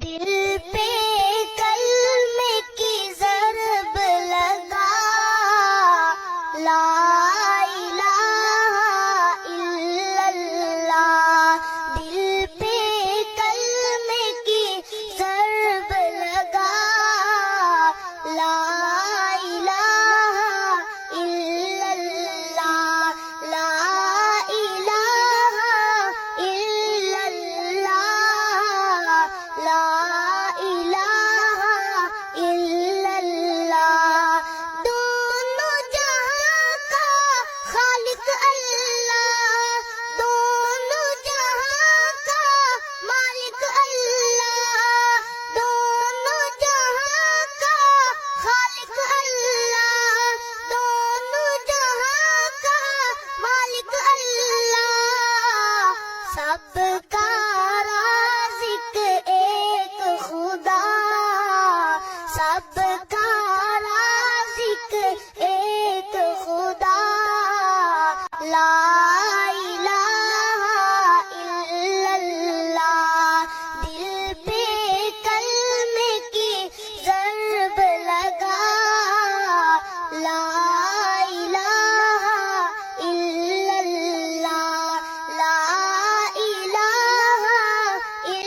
دل پہ کلمے کی ضرب لگا، لا الہ الا اللہ، دل پہ کلمے کی ضرب لگا، لا الہ الا اللہ، لا الہ الا اللہ، لا الہ الا اللہ۔ دونوں جہاں کا خالق اللہ، دونوں جہاں کا مالک اللہ، دونوں جہاں کا خالق اللہ، دونوں جہاں کا مالک اللہ، سب کا رازق ایک خدا، سب کا رازق ایک خدا، لا